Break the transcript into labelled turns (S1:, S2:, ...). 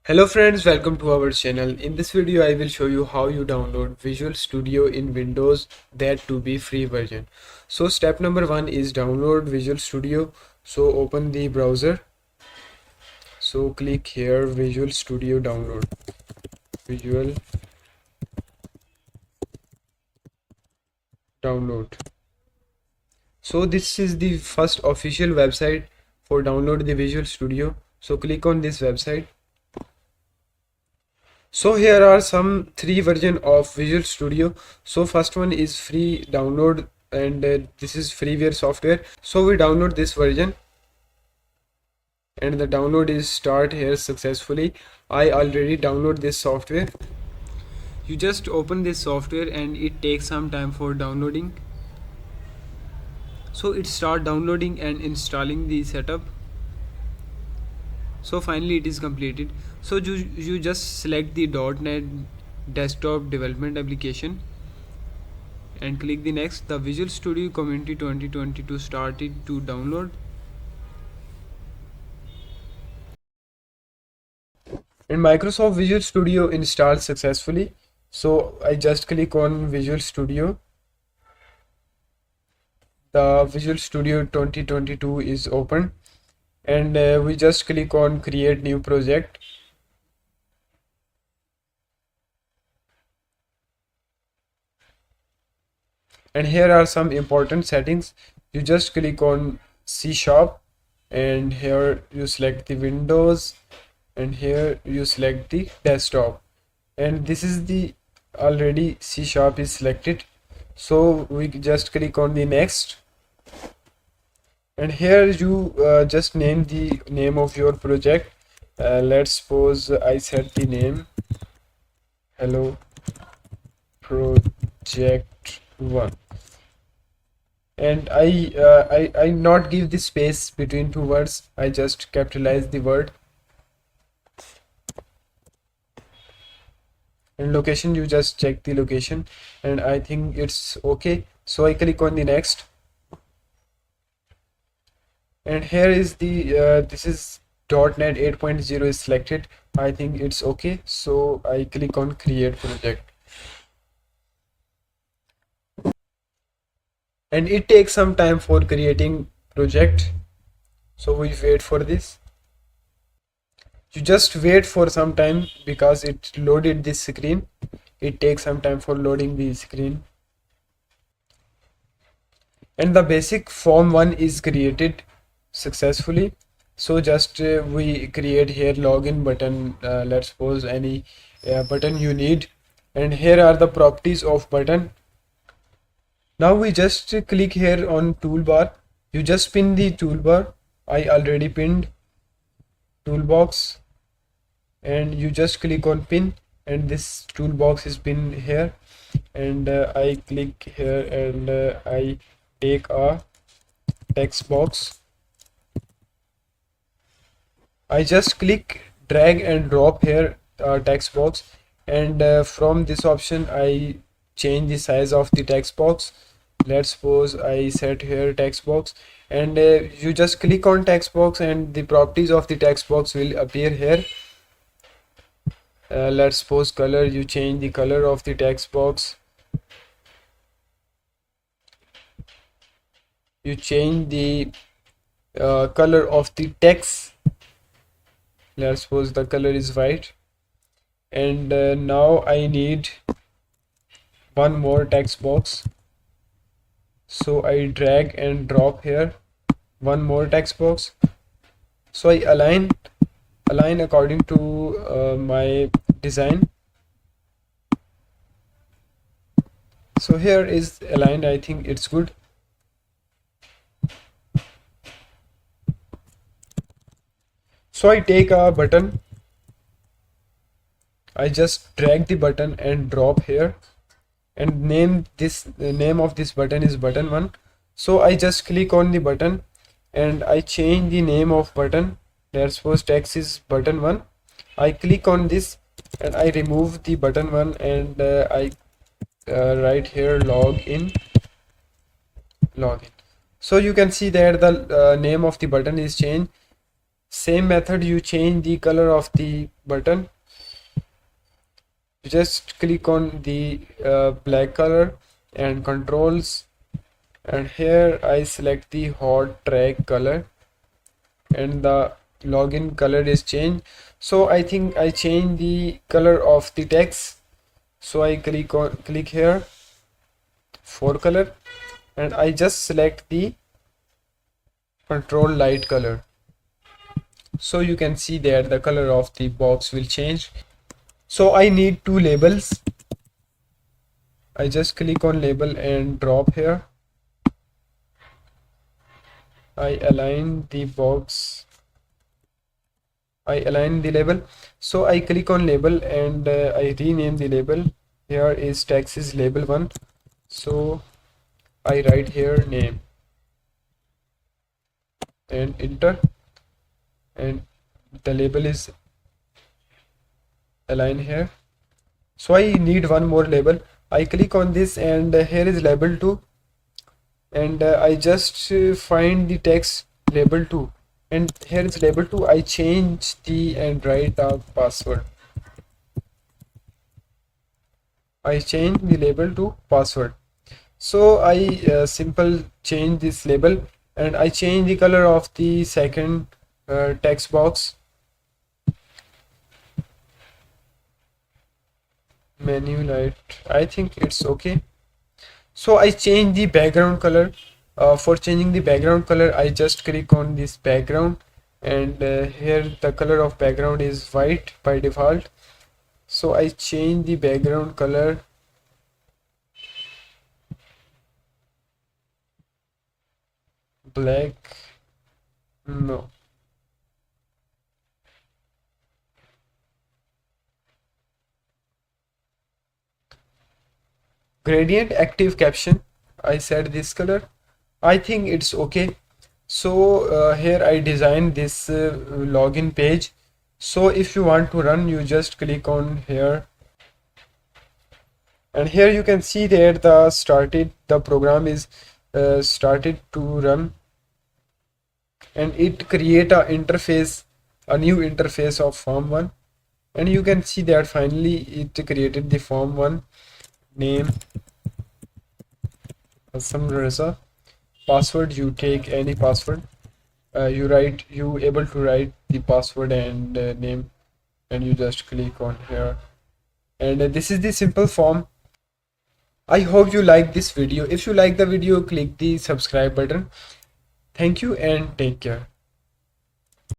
S1: Hello friends, welcome to our channel. In this video I will show you how you download Visual Studio in Windows, that to be free version. So step number 1 is download Visual Studio. So open the browser. So click here Visual Studio download. Visual download. So this is the first official website for download the Visual Studio. So click on this website. So here are some three version of Visual Studio. So first one is free download, and this is freeware software. So we download this version and the download is start here successfully. I already download this software. You just open this software and it takes some time for downloading. So it start downloading and installing the setup. So finally it is completed. So you just select the .NET desktop development application and click the next. The Visual Studio Community 2022 started to download, and Microsoft Visual Studio installed successfully. So I just click on Visual Studio. The Visual Studio 2022 is open, and we just click on create new project. And here are some important settings. You just click on C sharp, and here you select the Windows, and here you select the desktop, and this is the already C sharp is selected. So we just click on the next, and here you just name the name of your project. Let's suppose I set the name hello project 1, and I not give the space between two words. I just capitalize the word. And location, you just check the location, and I think it's okay. So I click on the next, and here is the this is .NET 8.0 is selected. I think it's okay. So I click on create project, and it takes some time for creating project. So we wait for this. You just wait for some time because it loaded this screen. It takes some time for loading the screen, and the basic form 1 is created successfully. So just we create here login button. Let's suppose any button you need, and here are the properties of button. Now we just click here on toolbar. You just pin the toolbar. I already pinned toolbox, and you just click on pin, and this toolbox is pinned here, and I click here, and I take a text box. I just click drag and drop here text box, and from this option I change the size of the text box. Let's suppose I set here text box, and you just click on text box and the properties of the text box will appear here. Let's suppose color, you change the color of the text box. You change the color of the text. Let's suppose the color is white, and now I need one more text box. So I drag and drop here one more text box. So I align according to my design. So here is aligned. I think it's good. So I take a button. I just drag the button and drop here, and the name of this button is button 1. So I just click on the button and I change the name of button. Let's suppose text is button 1. I click on this and I remove the button 1, and I write here login. So you can see that the name of the button is changed. Same method, you change the color of the button, just click on the black color and controls, and here I select the hot track color, and the login color is changed. So I think I change the color of the text. So I click here for color, and I just select the control light color. So you can see that the color of the box will change. So I need two labels. I just click on label and drop here. I align the box. I align the label. So I click on label and I rename the label. Here is text is label 1. So I write here name and enter, and the label is aligned here. So I need one more label. I click on this, and here is label 2, and I just find the text label 2, and here is label 2. I change the and write the password. I change the label to password. So I simple change this label, and I change the color of the second text box. Menu light, I think it's okay. So I change the background color. For changing the background color, I just click on this background, and here the color of background is white by default. So I change the background color black. No, gradient active caption, I set this color. I think it's okay. So here I designed this login page. So if you want to run, you just click on here, and here you can see that the program is started to run, and it create a new interface of form 1, and you can see that finally it created the form 1 name Hassan Reza. Password, you take any password. You able to write the password and name, and you just click on here, and this is the simple form. I hope you like this video. If you like the video, click the subscribe button. Thank you and take care.